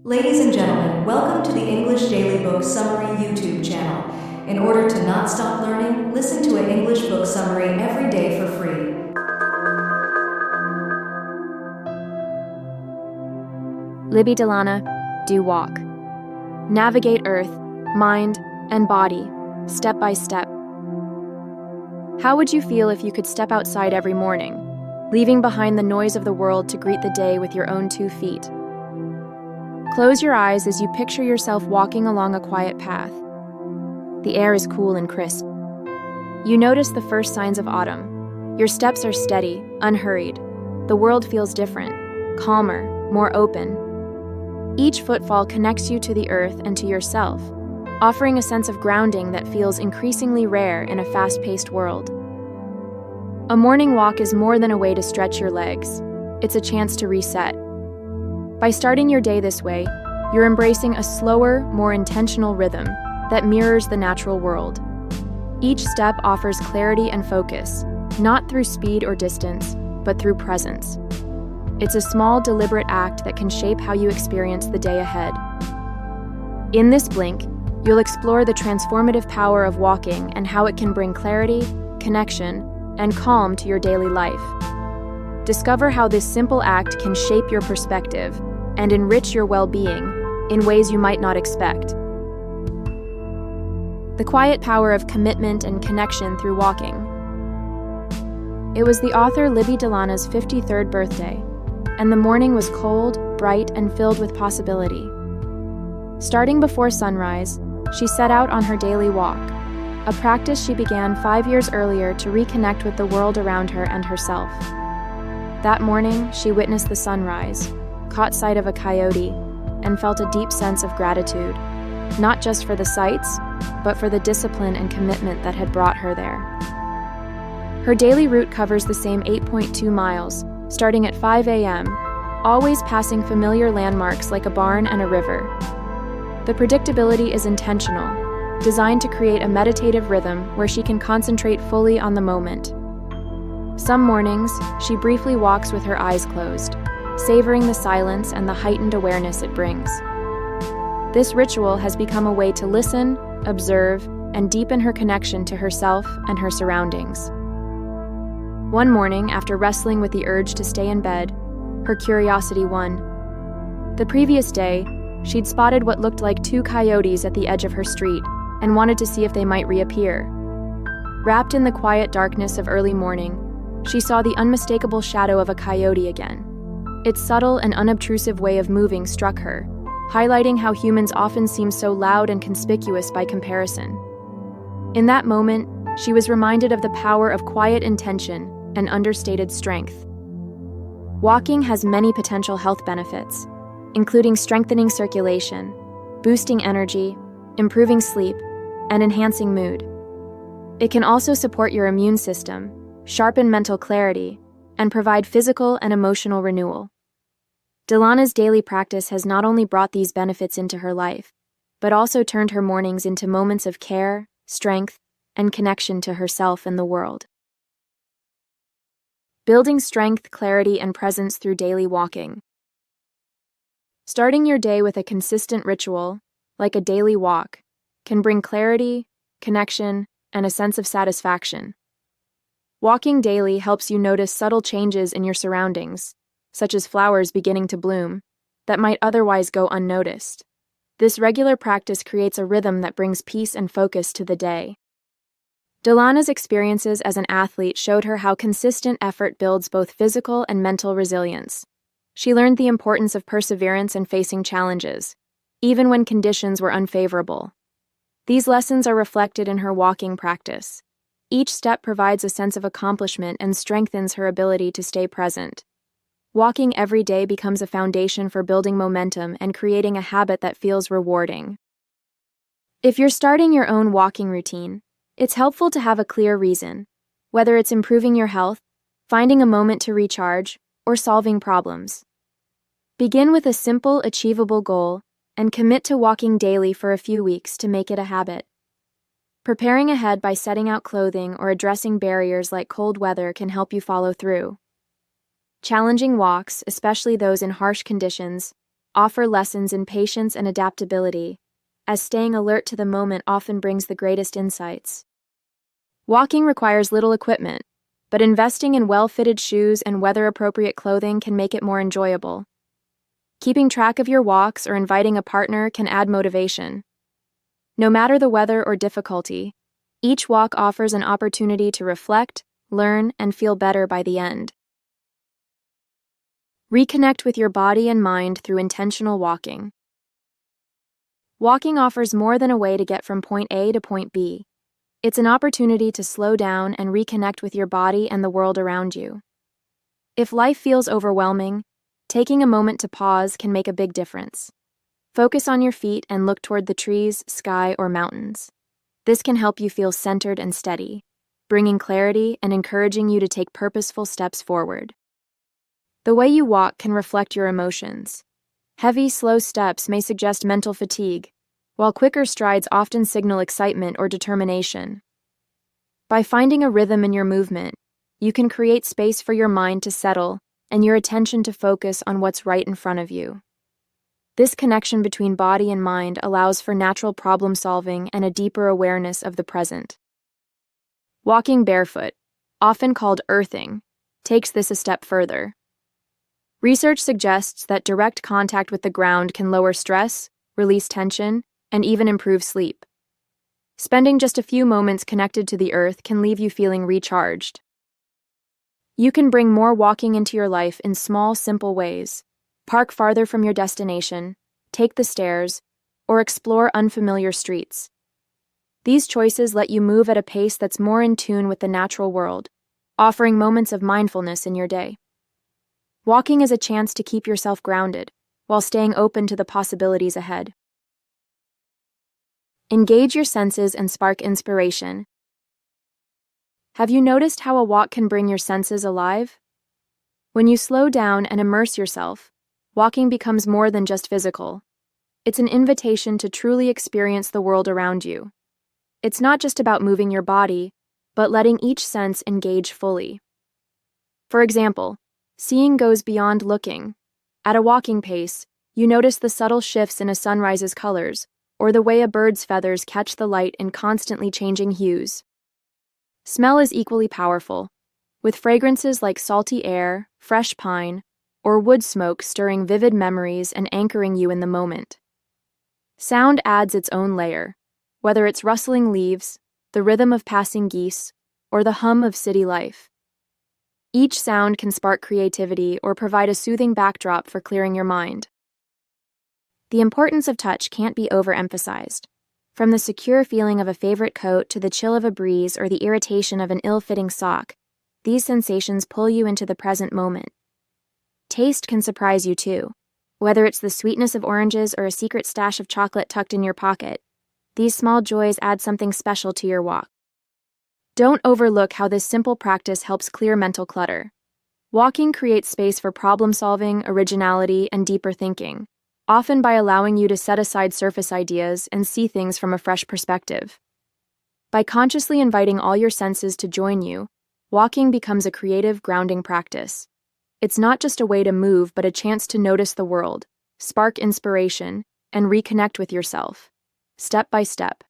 Ladies and gentlemen, welcome to the English Daily Book Summary YouTube channel. In order to not stop learning, listen to an English book summary every day for free. Libby Delana, Do Walk. Navigate earth, mind, and body, step by step. How would you feel if you could step outside every morning, leaving behind the noise of the world to greet the day with your own 2 feet? Close your eyes as you picture yourself walking along a quiet path. The air is cool and crisp. You notice the first signs of autumn. Your steps are steady, unhurried. The world feels different, calmer, more open. Each footfall connects you to the earth and to yourself, offering a sense of grounding that feels increasingly rare in a fast-paced world. A morning walk is more than a way to stretch your legs. It's a chance to reset. By starting your day this way, you're embracing a slower, more intentional rhythm that mirrors the natural world. Each step offers clarity and focus, not through speed or distance, but through presence. It's a small, deliberate act that can shape how you experience the day ahead. In this blink, you'll explore the transformative power of walking and how it can bring clarity, connection, and calm to your daily life. Discover how this simple act can shape your perspective and enrich your well-being in ways you might not expect. The quiet power of commitment and connection through walking. It was the author Libby Delana's 53rd birthday, and the morning was cold, bright, and filled with possibility. Starting before sunrise, she set out on her daily walk, a practice she began 5 years earlier to reconnect with the world around her and herself. That morning, she witnessed the sunrise, caught sight of a coyote, and felt a deep sense of gratitude, not just for the sights, but for the discipline and commitment that had brought her there. Her daily route covers the same 8.2 miles, starting at 5 a.m., always passing familiar landmarks like a barn and a river. The predictability is intentional, designed to create a meditative rhythm where she can concentrate fully on the moment. Some mornings, she briefly walks with her eyes closed, savoring the silence and the heightened awareness it brings. This ritual has become a way to listen, observe, and deepen her connection to herself and her surroundings. One morning, after wrestling with the urge to stay in bed, her curiosity won. The previous day, she'd spotted what looked like 2 coyotes at the edge of her street and wanted to see if they might reappear. Wrapped in the quiet darkness of early morning, she saw the unmistakable shadow of a coyote again. Its subtle and unobtrusive way of moving struck her, highlighting how humans often seem so loud and conspicuous by comparison. In that moment, she was reminded of the power of quiet intention and understated strength. Walking has many potential health benefits, including strengthening circulation, boosting energy, improving sleep, and enhancing mood. It can also support your immune system, sharpen mental clarity, and provide physical and emotional renewal. Delana's daily practice has not only brought these benefits into her life, but also turned her mornings into moments of care, strength, and connection to herself and the world. Building strength, clarity, and presence through daily walking. Starting your day with a consistent ritual, like a daily walk, can bring clarity, connection, and a sense of satisfaction. Walking daily helps you notice subtle changes in your surroundings, such as flowers beginning to bloom, that might otherwise go unnoticed. This regular practice creates a rhythm that brings peace and focus to the day. Delana's experiences as an athlete showed her how consistent effort builds both physical and mental resilience. She learned the importance of perseverance and facing challenges, even when conditions were unfavorable. These lessons are reflected in her walking practice. Each step provides a sense of accomplishment and strengthens her ability to stay present. Walking every day becomes a foundation for building momentum and creating a habit that feels rewarding. If you're starting your own walking routine, it's helpful to have a clear reason, whether it's improving your health, finding a moment to recharge, or solving problems. Begin with a simple, achievable goal and commit to walking daily for a few weeks to make it a habit. Preparing ahead by setting out clothing or addressing barriers like cold weather can help you follow through. Challenging walks, especially those in harsh conditions, offer lessons in patience and adaptability, as staying alert to the moment often brings the greatest insights. Walking requires little equipment, but investing in well-fitted shoes and weather-appropriate clothing can make it more enjoyable. Keeping track of your walks or inviting a partner can add motivation. No matter the weather or difficulty, each walk offers an opportunity to reflect, learn, and feel better by the end. Reconnect with your body and mind through intentional walking. Walking offers more than a way to get from point A to point B. It's an opportunity to slow down and reconnect with your body and the world around you. If life feels overwhelming, taking a moment to pause can make a big difference. Focus on your feet and look toward the trees, sky, or mountains. This can help you feel centered and steady, bringing clarity and encouraging you to take purposeful steps forward. The way you walk can reflect your emotions. Heavy, slow steps may suggest mental fatigue, while quicker strides often signal excitement or determination. By finding a rhythm in your movement, you can create space for your mind to settle and your attention to focus on what's right in front of you. This connection between body and mind allows for natural problem-solving and a deeper awareness of the present. Walking barefoot, often called earthing, takes this a step further. Research suggests that direct contact with the ground can lower stress, release tension, and even improve sleep. Spending just a few moments connected to the earth can leave you feeling recharged. You can bring more walking into your life in small, simple ways. Park farther from your destination, take the stairs, or explore unfamiliar streets. These choices let you move at a pace that's more in tune with the natural world, offering moments of mindfulness in your day. Walking is a chance to keep yourself grounded, while staying open to the possibilities ahead. Engage your senses and spark inspiration. Have you noticed how a walk can bring your senses alive? When you slow down and immerse yourself, walking becomes more than just physical. It's an invitation to truly experience the world around you. It's not just about moving your body, but letting each sense engage fully. For example, seeing goes beyond looking. At a walking pace, you notice the subtle shifts in a sunrise's colors, or the way a bird's feathers catch the light in constantly changing hues. Smell is equally powerful, with fragrances like salty air, fresh pine, or wood smoke stirring vivid memories and anchoring you in the moment. Sound adds its own layer, whether it's rustling leaves, the rhythm of passing geese, or the hum of city life. Each sound can spark creativity or provide a soothing backdrop for clearing your mind. The importance of touch can't be overemphasized. From the secure feeling of a favorite coat to the chill of a breeze or the irritation of an ill-fitting sock, these sensations pull you into the present moment. Taste can surprise you too. Whether it's the sweetness of oranges or a secret stash of chocolate tucked in your pocket, these small joys add something special to your walk. Don't overlook how this simple practice helps clear mental clutter. Walking creates space for problem-solving, originality, and deeper thinking, often by allowing you to set aside surface ideas and see things from a fresh perspective. By consciously inviting all your senses to join you, walking becomes a creative, grounding practice. It's not just a way to move, but a chance to notice the world, spark inspiration, and reconnect with yourself, step by step.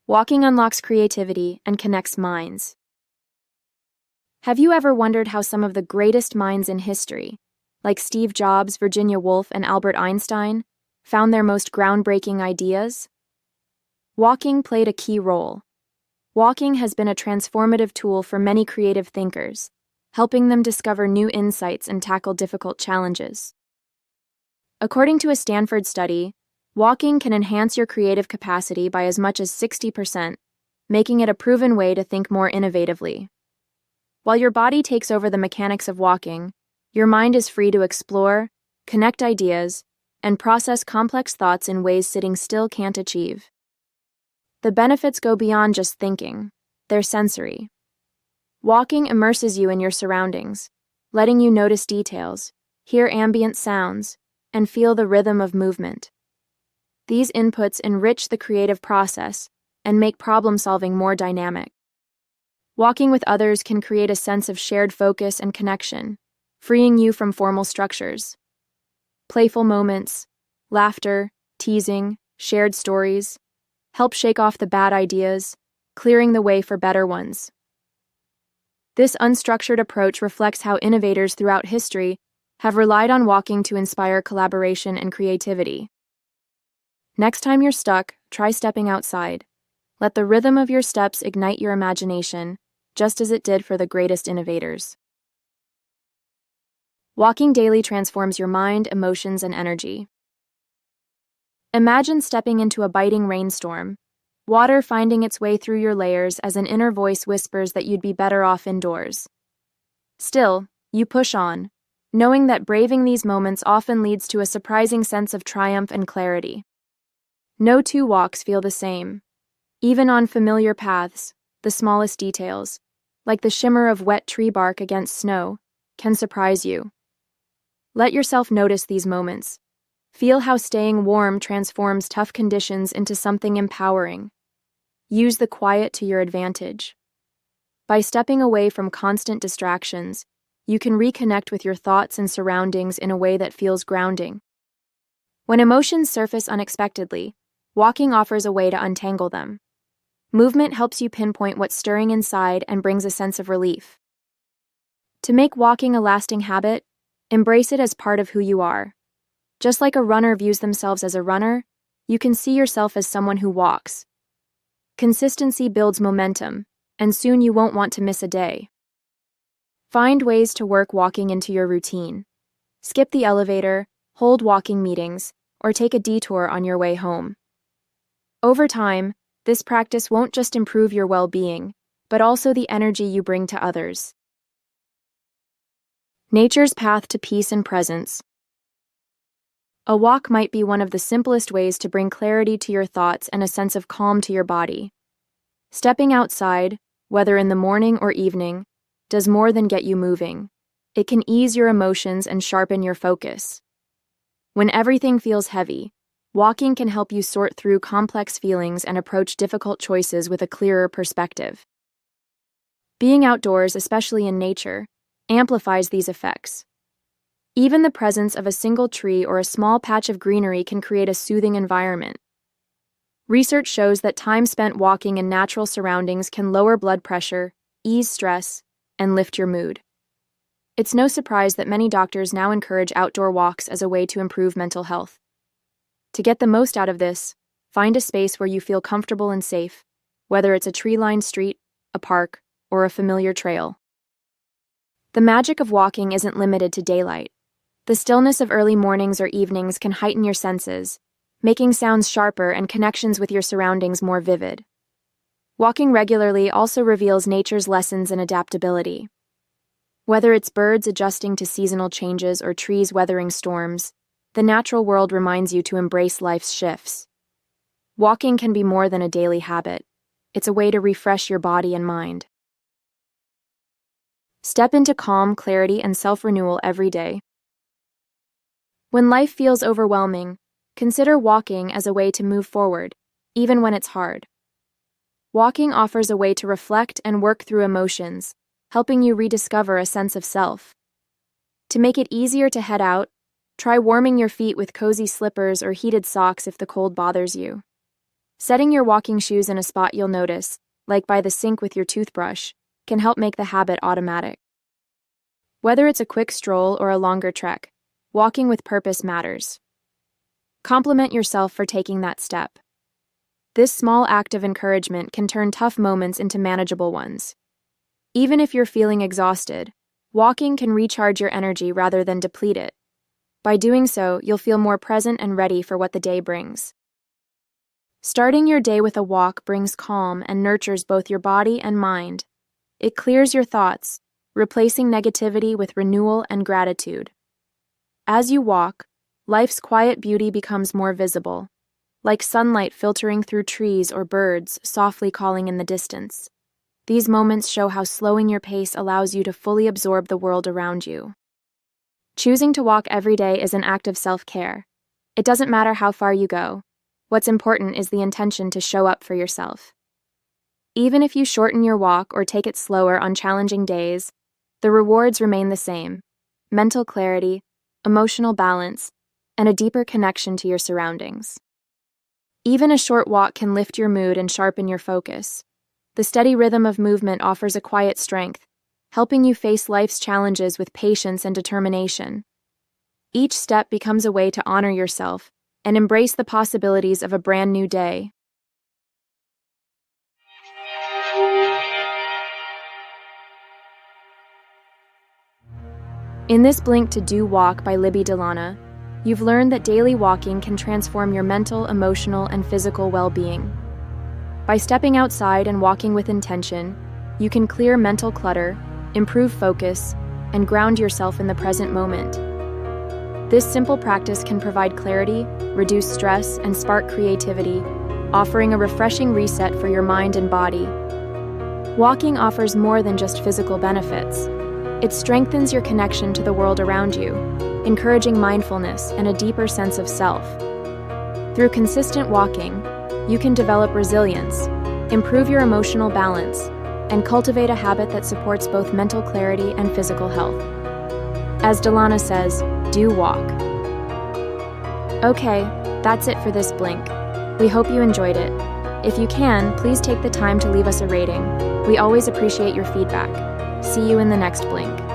Walking unlocks creativity and connects minds. Have you ever wondered how some of the greatest minds in history, like Steve Jobs, Virginia Woolf, and Albert Einstein, found their most groundbreaking ideas? Walking played a key role. Walking has been a transformative tool for many creative thinkers, helping them discover new insights and tackle difficult challenges. According to a Stanford study, walking can enhance your creative capacity by as much as 60%, making it a proven way to think more innovatively. While your body takes over the mechanics of walking, your mind is free to explore, connect ideas, and process complex thoughts in ways sitting still can't achieve. The benefits go beyond just thinking. They're sensory. Walking immerses you in your surroundings, letting you notice details, hear ambient sounds, and feel the rhythm of movement. These inputs enrich the creative process and make problem-solving more dynamic. Walking with others can create a sense of shared focus and connection, freeing you from formal structures. Playful moments, laughter, teasing, shared stories help shake off the bad ideas, clearing the way for better ones. This unstructured approach reflects how innovators throughout history have relied on walking to inspire collaboration and creativity. Next time you're stuck, try stepping outside. Let the rhythm of your steps ignite your imagination, just as it did for the greatest innovators. Walking daily transforms your mind, emotions, and energy. Imagine stepping into a biting rainstorm, water finding its way through your layers as an inner voice whispers that you'd be better off indoors. Still, you push on, knowing that braving these moments often leads to a surprising sense of triumph and clarity. No two walks feel the same. Even on familiar paths, the smallest details, like the shimmer of wet tree bark against snow, can surprise you. Let yourself notice these moments. Feel how staying warm transforms tough conditions into something empowering. Use the quiet to your advantage. By stepping away from constant distractions, you can reconnect with your thoughts and surroundings in a way that feels grounding. When emotions surface unexpectedly, walking offers a way to untangle them. Movement helps you pinpoint what's stirring inside and brings a sense of relief. To make walking a lasting habit, embrace it as part of who you are. Just like a runner views themselves as a runner, you can see yourself as someone who walks. Consistency builds momentum, and soon you won't want to miss a day. Find ways to work walking into your routine. Skip the elevator, hold walking meetings, or take a detour on your way home. Over time, this practice won't just improve your well-being, but also the energy you bring to others. Nature's path to peace and presence. A walk might be one of the simplest ways to bring clarity to your thoughts and a sense of calm to your body. Stepping outside, whether in the morning or evening, does more than get you moving. It can ease your emotions and sharpen your focus. When everything feels heavy, walking can help you sort through complex feelings and approach difficult choices with a clearer perspective. Being outdoors, especially in nature, amplifies these effects. Even the presence of a single tree or a small patch of greenery can create a soothing environment. Research shows that time spent walking in natural surroundings can lower blood pressure, ease stress, and lift your mood. It's no surprise that many doctors now encourage outdoor walks as a way to improve mental health. To get the most out of this, find a space where you feel comfortable and safe, whether it's a tree-lined street, a park, or a familiar trail. The magic of walking isn't limited to daylight. The stillness of early mornings or evenings can heighten your senses, making sounds sharper and connections with your surroundings more vivid. Walking regularly also reveals nature's lessons in adaptability. Whether it's birds adjusting to seasonal changes or trees weathering storms, the natural world reminds you to embrace life's shifts. Walking can be more than a daily habit. It's a way to refresh your body and mind. Step into calm, clarity, and self-renewal every day. When life feels overwhelming, consider walking as a way to move forward, even when it's hard. Walking offers a way to reflect and work through emotions, helping you rediscover a sense of self. To make it easier to head out, try warming your feet with cozy slippers or heated socks if the cold bothers you. Setting your walking shoes in a spot you'll notice, like by the sink with your toothbrush, can help make the habit automatic. Whether it's a quick stroll or a longer trek, walking with purpose matters. Compliment yourself for taking that step. This small act of encouragement can turn tough moments into manageable ones. Even if you're feeling exhausted, walking can recharge your energy rather than deplete it. By doing so, you'll feel more present and ready for what the day brings. Starting your day with a walk brings calm and nurtures both your body and mind. It clears your thoughts, replacing negativity with renewal and gratitude. As you walk, life's quiet beauty becomes more visible, like sunlight filtering through trees or birds softly calling in the distance. These moments show how slowing your pace allows you to fully absorb the world around you. Choosing to walk every day is an act of self-care. It doesn't matter how far you go. What's important is the intention to show up for yourself. Even if you shorten your walk or take it slower on challenging days, the rewards remain the same: mental clarity, emotional balance, and a deeper connection to your surroundings. Even a short walk can lift your mood and sharpen your focus. The steady rhythm of movement offers a quiet strength, helping you face life's challenges with patience and determination. Each step becomes a way to honor yourself and embrace the possibilities of a brand new day. In this Blink to Do walk by Libby Delana, you've learned that daily walking can transform your mental, emotional, and physical well-being. By stepping outside and walking with intention, you can clear mental clutter, improve focus, and ground yourself in the present moment. This simple practice can provide clarity, reduce stress, and spark creativity, offering a refreshing reset for your mind and body. Walking offers more than just physical benefits. It strengthens your connection to the world around you, encouraging mindfulness and a deeper sense of self. Through consistent walking, you can develop resilience, improve your emotional balance, and cultivate a habit that supports both mental clarity and physical health. As Delana says, do walk. Okay, that's it for this Blink. We hope you enjoyed it. If you can, please take the time to leave us a rating. We always appreciate your feedback. See you in the next Blink.